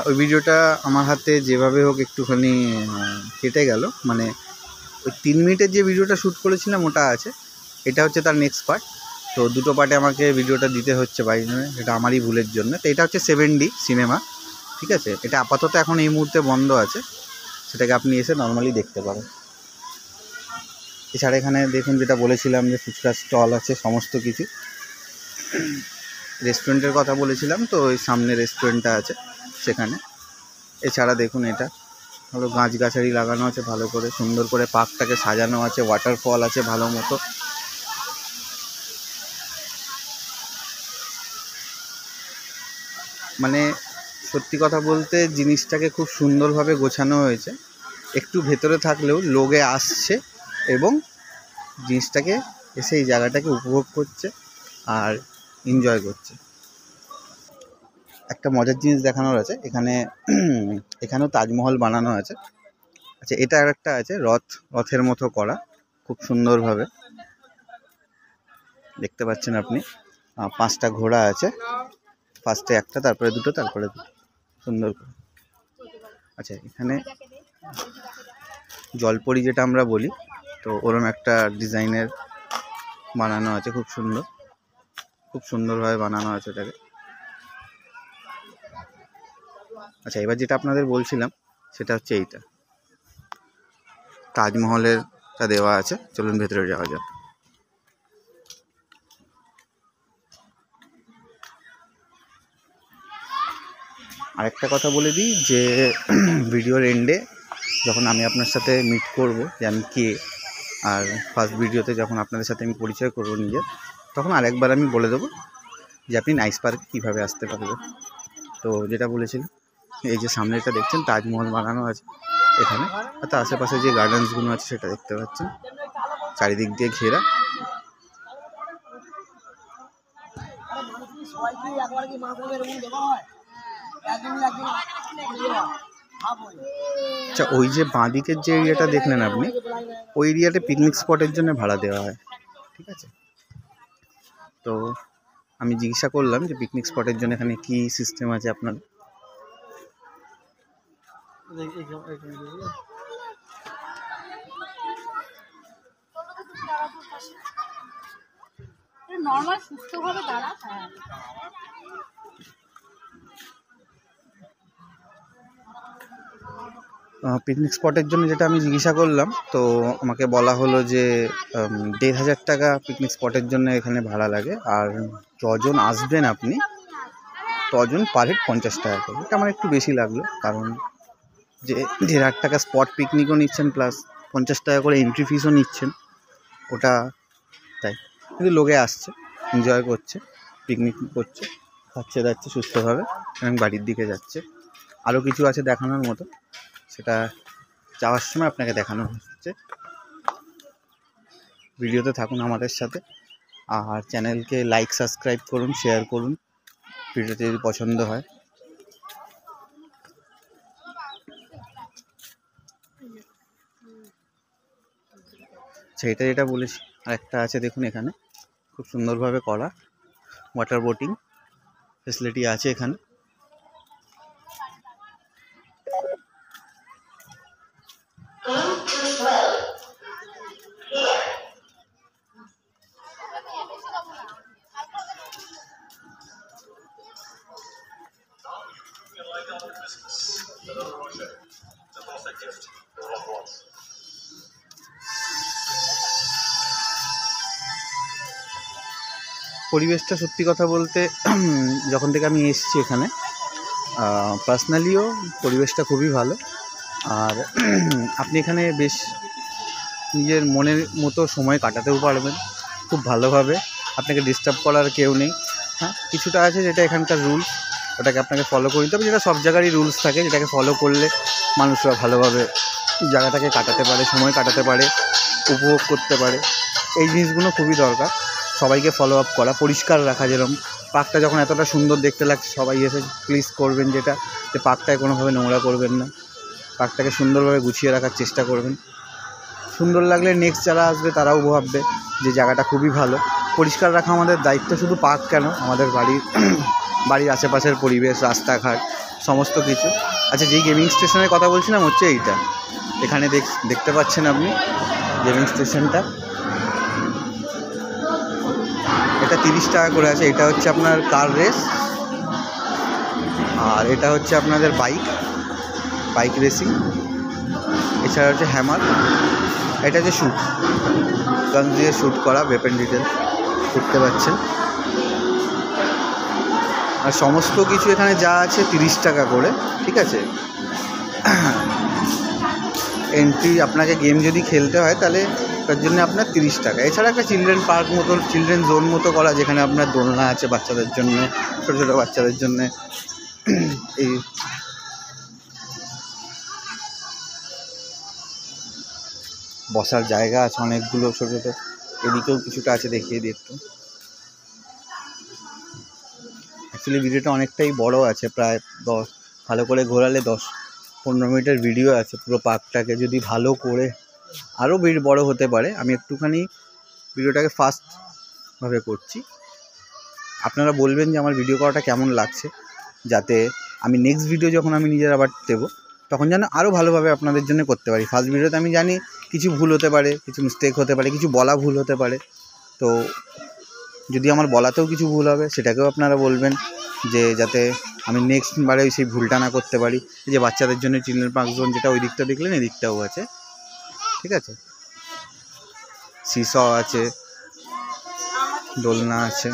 ওই ভিডিওটা আমার হাতে যেভাবে হোক একটুখানি কেটে গেল, মানে ওই 3 মিনিটের যে ভিডিওটা শ্যুট করেছিলাম ওটা আছে, এটা হচ্ছে তার নেক্সট পার্ট। তো দুটো পার্টে আমাকে ভিডিওটা দিতে হচ্ছে বাই জন্য, এটা আমারই ভুলের জন্য। তো এটা হচ্ছে 7D সিনেমা, ঠিক আছে। এটা আপাতত এখন এই মুহূর্তে বন্ধ আছে, সেটাকে আপনি এসে নর্মালি দেখতে পারেন। এছাড়া এখানে দেখুন, যেটা বলেছিলাম যে ফুচকার স্টল আছে, সমস্ত কিছু। রেস্টুরেন্টের কথা বলেছিলাম, তো ওই সামনে রেস্টুরেন্টটা আছে সেখানে। এছাড়া দেখুন, এটা হলো গাছগাছালি লাগানো আছে ভালো করে, সুন্দর করে পার্কটাকে সাজানো আছে, ওয়াটারফল আছে ভালো মতো। মানে সত্যি কথা বলতে জিনিসটাকে খুব সুন্দরভাবে গোছানো হয়েছে। একটু ভেতরে থাকলেও লোকে আসছে এবং জিনিসটাকে এসে এই জায়গাটাকে উপভোগ করছে আর এনজয় করছে। একটা মজার জিনিস দেখানোর আছে এখানে, এখানেও তাজমহল বানানো আছে। আচ্ছা, এটা আর একটা আছে রথের মতো করা, খুব সুন্দরভাবে দেখতে পাচ্ছেন আপনি। 5টা ঘোড়া আছে, ফার্স্টে একটা, তারপরে দুটো, তারপরে দুটো, সুন্দর করে। আচ্ছা, এখানে জলপরি যেটা আমরা বলি, তো ওরম একটা ডিজাইনের বানানো আছে, খুব সুন্দর, খুব সুন্দরভাবে বানানো আছে এটাকে। আচ্ছা, এবার যেটা আপনাদের বলছিলাম সেটা হচ্ছে এইটা, তাজমহলেরটা দেওয়া আছে। চলুন ভেতরে যাওয়া যাক। আরেকটা কথা বলে দিই যে ভিডিওর এন্ডে যখন আমি আপনার সাথে মিট করব যে আমি কে, আর ফার্স্ট ভিডিওতে যখন আপনাদের সাথে আমি পরিচয় করব নিজের, তখন আরেকবার আমি বলে দেবো যে আপনি নাইস পার্কে কীভাবে আসতে পারবেন। তো যেটা বলেছিলাম, এই যে সামনেটা দেখছেন তাজমহল বানানো আছে এখানে, আর তার আশেপাশে যে গার্ডেন্সগুলো আছে সেটা দেখতে পাচ্ছেন, চারিদিক দিয়ে ঘেরা। আচ্ছা, ওই যে বাঁদিকের যে এরিয়াটা দেখলেন আপনি, ওই এরিয়াতে পিকনিক স্পটের জন্য ভাড়া দেওয়া হয়, ঠিক আছে। তো আমি জিজ্ঞাসা করলাম যে পিকনিক স্পটের জন্য এখানে কি সিস্টেম আছে আপনার। নরমাল সুস্থভাবে দাঁড়া। হ্যাঁ, পিকনিক স্পটের জন্য যেটা আমি জিজ্ঞাসা করলাম, তো আমাকে বলা হলো যে 1,500 টাকা পিকনিক স্পটের জন্য এখানে ভাড়া লাগে, আর যজন আসবেন আপনি তজন পার হেড 50 টাকা করে। এটা আমার একটু বেশি লাগলো, কারণ যে 1,500 টাকা স্পট পিকনিকও নিচ্ছেন, প্লাস 50 টাকা করে এন্ট্রি ফিসও নিচ্ছেন, ওটা তাই। কিন্তু লোকে আসছে, এনজয় করছে, পিকনিক করছে, খাচ্ছে দাচ্ছে সুস্থভাবে এবং বাড়ির দিকে যাচ্ছে। আরও কিছু আছে দেখানোর মতো, সেটা যাওয়ার সময় আপনাকে দেখানো হচ্ছে। ভিডিওতে থাকুন আমাদের সাথে, আর চ্যানেলকে লাইক সাবস্ক্রাইব করুন, শেয়ার করুন ভিডিওতে যদি পছন্দ হয়। সেইটা যেটা বলেছি, আরেকটা আছে দেখুন, এখানে খুব সুন্দরভাবে করা ওয়াটার বোটিং ফেসিলিটি আছে এখানে। পরিবেশটা সত্যি কথা বলতে যখন থেকে আমি এসেছি এখানে, পার্সোনালিও পরিবেশটা খুবই ভালো। আর আপনি এখানে বেশ নিজের মনের মতো সময় কাটাতেও পারবেন খুব ভালোভাবে, আপনাকে ডিস্টার্ব করার কেউ নেই। হ্যাঁ, কিছুটা আছে যেটা এখানকার রুলস, ওটাকে আপনাকে ফলো করে নিতে হবে, যেটা সব জায়গারই রুলস থাকে, যেটাকে ফলো করলে মানুষরা ভালোভাবে জায়গাটাকে কাটাতে পারে, সময় কাটাতে পারে, উপভোগ করতে পারে। এই জিনিসগুলো খুবই দরকার, সবাইকে ফলো আপ করা, পরিষ্কার রাখা। যেরকম পার্কটা যখন এতটা সুন্দর দেখতে লাগছে, সবাই এসে প্লিজ করবেন যেটা, যে পার্কটায় কোনোভাবে নোংরা করবেন না, পার্কটাকে সুন্দরভাবে গুছিয়ে রাখার চেষ্টা করবেন। সুন্দর লাগলে নেক্সট যারা আসবে তারাও ভাববে যে জায়গাটা খুবই ভালো। পরিষ্কার রাখা আমাদের দায়িত্ব, শুধু পার্ক কেন, আমাদের বাড়ির আশেপাশের পরিবেশ, রাস্তাঘাট সমস্ত কিছু। আচ্ছা, যেই গেমিং স্টেশনের কথা বলছিলাম হচ্ছে এইটা, এখানে দেখতে পাচ্ছেন আপনি গেমিং স্টেশনটা, এটা 30 টাকা করে আছে। এটা হচ্ছে আপনার কার রেস, আর এটা হচ্ছে আপনাদের বাইক রেসিং। এছাড়া হচ্ছে হ্যামার, এটা হচ্ছে শ্যুট, গান দিয়ে শ্যুট করা, ওয়েপন ডিটেলস করতে পারছেন। আর সমস্ত কিছু এখানে যা আছে 30 টাকা করে, ঠিক আছে। এন্ট্রি, আপনাকে গেম যদি খেলতে হয় তাহলে তার জন্য আপনার 30 টাকা। এছাড়া একটা চিলড্রেন পার্ক মতো, চিলড্রেন জোন মতো করা, যেখানে আপনার দোলনা আছে বাচ্চাদের জন্য, ছোটো ছোটো বাচ্চাদের জন্য। এই বসার জায়গা আছে অনেকগুলো ছোটো ছোটো, এদিকেও কিছুটা আছে, দেখিয়ে দিই একটু। অ্যাকচুয়ালি ভিডিওটা অনেকটাই বড় আছে, প্রায় ভালো করে ঘোরালে 10-15 মিনিটের ভিডিও আছে। পুরো পার্কটাকে যদি ভালো করে আরও বড় হতে পারে। আমি একটুখানি ভিডিওটাকে ফাস্টভাবে করছি, আপনারা বলবেন যে আমার ভিডিও করাটা কেমন লাগছে, যাতে আমি নেক্সট ভিডিও যখন আমি নিজের আবার দেবো তখন যেন আরও ভালোভাবে আপনাদের জন্য করতে পারি। ফার্স্ট ভিডিওতে আমি জানি কিছু ভুল হতে পারে, কিছু মিস্টেক হতে পারে, কিছু বলা ভুল হতে পারে। তো যদি আমার বলাতেও কিছু ভুল হবে সেটাকেও আপনারা বলবেন, যে যাতে আমি নেক্সট বারে সেই ভুলটা না করতে পারি। এই যে বাচ্চাদের জন্য চিলড্রেন পার্ক জোন, যেটা ওই দিকটা দেখলেন, এই দিকটাও আছে, ঠিক আছে। সিস আছে, দোলনা আছে।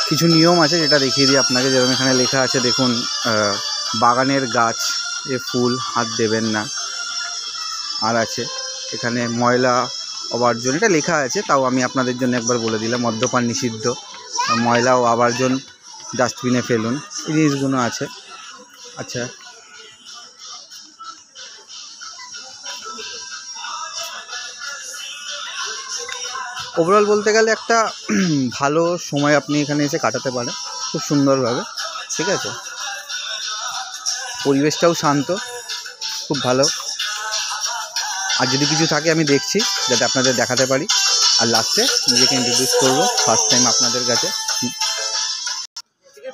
কিছু নিয়ম আছে যেটা দেখিয়ে দিই আপনাকে, যেরকম এখানে লেখা আছে দেখুন, বাগানের গাছ এ ফুল হাত দেবেন না। আর আছে এখানে ময়লা আবর্জন, এটা লেখা আছে, তাও আমি আপনাদের জন্য একবার বলে দিলাম। মদ্যপান নিষিদ্ধ, ময়লা ও আবর্জন ডাস্টবিনে ফেলুন, এই জিনিসগুলো আছে। আচ্ছা, ওভারঅল বলতে গেলে একটা ভালো সময় আপনি এখানে এসে কাটাতে পারেন খুব সুন্দরভাবে, ঠিক আছে। পরিবেশটাও শান্ত, খুব ভালো। আর যদি কিছু থাকে আমি দেখছি যাতে আপনাদের দেখাতে পারি। আর লাস্টে নিজেকে ইন্ট্রোডিউস করবো ফার্স্ট টাইম আপনাদের কাছে।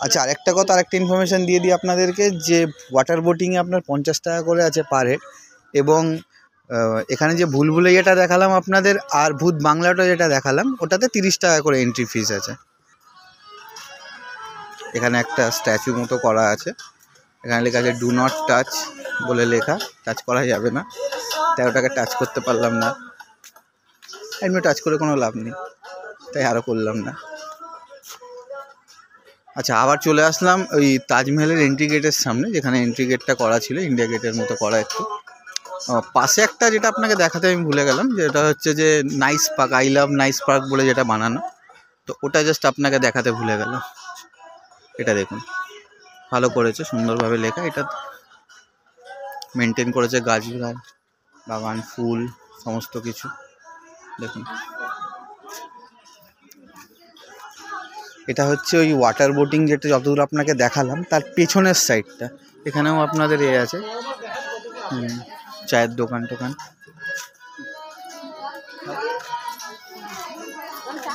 আচ্ছা, আরেকটা কথা, আরেকটা ইনফরমেশান দিয়ে দিই আপনাদেরকে, যে ওয়াটার বোটিংয়ে আপনার 50 টাকা করে আছে পার হেড। এবং এখানে যে ভুলভুলাইয়াটা দেখালাম আপনাদের, আর ভূত বাংলাটা যেটা দেখালাম, ওটাতে 30 টাকা করে এন্ট্রি ফিস আছে। এখানে একটা স্ট্যাচু মতো করা আছে, এখানে লেখা আছে ডু নট টাচ বলে লেখা, টাচ করা যাবে না। তাই ওটাকে টাচ করতে পারলাম না, এমনি টাচ করে কোনো লাভ নেই, তাই আরও করলাম না। আচ্ছা, আবার চলে আসলাম ওই তাজমহলের এন্ট্রি গেটের সামনে, যেখানে এন্ট্রি গেটটা করা ছিল ইন্ডিয়া গেটের মতো করা একটু। পাশে একটা যেটা আপনাকে দেখাতে আমি ভুলে গেলাম, যেটা হচ্ছে যে nice park, I love nice park বলে যেটা বানানো, তো ওটা জাস্ট আপনাকে দেখাতে ভুলে গেল। এটা দেখুন, ভালো করেছে, সুন্দরভাবে লেখা, এটা মেনটেন করেছে, গাছ বাগান, ফুল, সমস্ত কিছু দেখুন। এটা হচ্ছে ওই ওয়াটার বোটিং যেটা যতদূর আপনাকে দেখালাম, তার পেছনের সাইডটা। এখানেও আপনাদের এ আছে, চায়ের দোকান টোকান।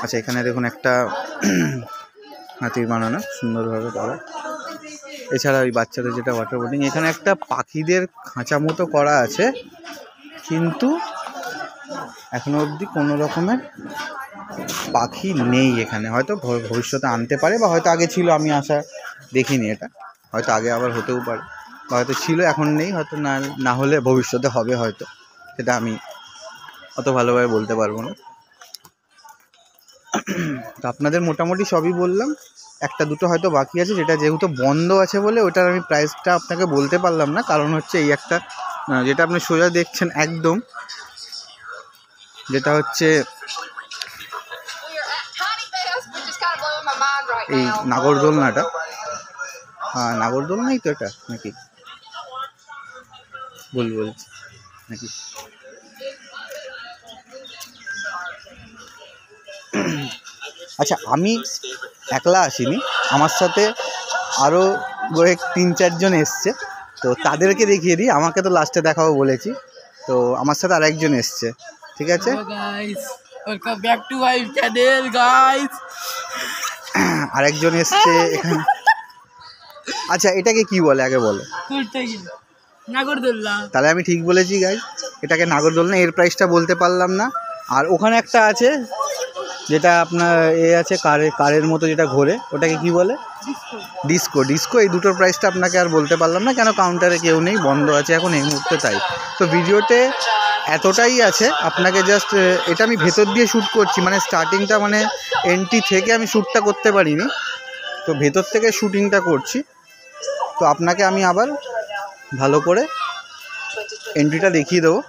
আচ্ছা, এখানে দেখুন একটা হাতির বানানো, সুন্দরভাবে করা। এছাড়া ওই বাচ্চাদের যেটা ওয়াটার বোটিং, এখানে একটা পাখিদের খাঁচা মতো করা আছে, কিন্তু এখনো অবধি কোনো রকমের পাখি নেই এখানে। হয়তো ভবিষ্যতে আনতে পারে, বা হয়তো আগে ছিল, আমি আসা দেখিনি এটা, হয়তো আগে আবার হতেও পারে, বা হয়তো ছিল এখন নেই, হয়তো না হলে ভবিষ্যতে হবে হয়তো, সেটা আমি অত ভালোভাবে বলতে পারবো না। তো আপনাদের মোটামুটি সবই বললাম, একটা দুটো হয়তো বাকি আছে, যেটা যেহেতু বন্ধ আছে বলে ওটার আমি প্রাইসটা আপনাকে বলতে পারলাম না। কারণ হচ্ছে এই একটা, যেটা আপনি সোজা দেখছেন একদম, যেটা হচ্ছে এই নাগরদোলনাটা, নাগরদোলনাই তো এটা নাকি, বলছি নাকি। আচ্ছা, আমি একলা আসিনি, আমার সাথে আরও 3-4 জন এসছে, তো তাদেরকে দেখিয়ে দিই। আমাকে তো লাস্টে দেখাবো বলেছি, তো আমার সাথে আরেকজন এসছে, ঠিক আছে। Welcome back to my channel guys. আরেকজন এসছে এখানে। আচ্ছা এটাকে কি বলে আগে বলো? নাগরদোল্লা। তাহলে আমি ঠিক বলেছি গাইজ, এটাকে নাগরদোলনা। এর প্রাইসটা বলতে পারলাম না। আর ওখানে একটা আছে যেটা আপনার আছে কারের মতো যেটা ঘোরে, ওটাকে কি বলে? ডিস্কো। ডিস্কো। এই দুটোর প্রাইসটা আপনাকে আর বলতে পারলাম না, কেন কাউন্টারে কেউ নেই, বন্ধ আছে এখন এই মুহূর্তে। তাই তো ভিডিওতে এতটাই আছে। আপনাকে জাস্ট এটা আমি ভেতর দিয়ে শ্যুট করছি, মানে স্টার্টিংটা মানে এন্ট্রি থেকে আমি শ্যুটটা করতে পারিনি, তো ভেতর থেকে শ্যুটিংটা করছি। তো আপনাকে আমি আবার ভালো করে এন্ট্রিটা দেখিয়ে দেবো।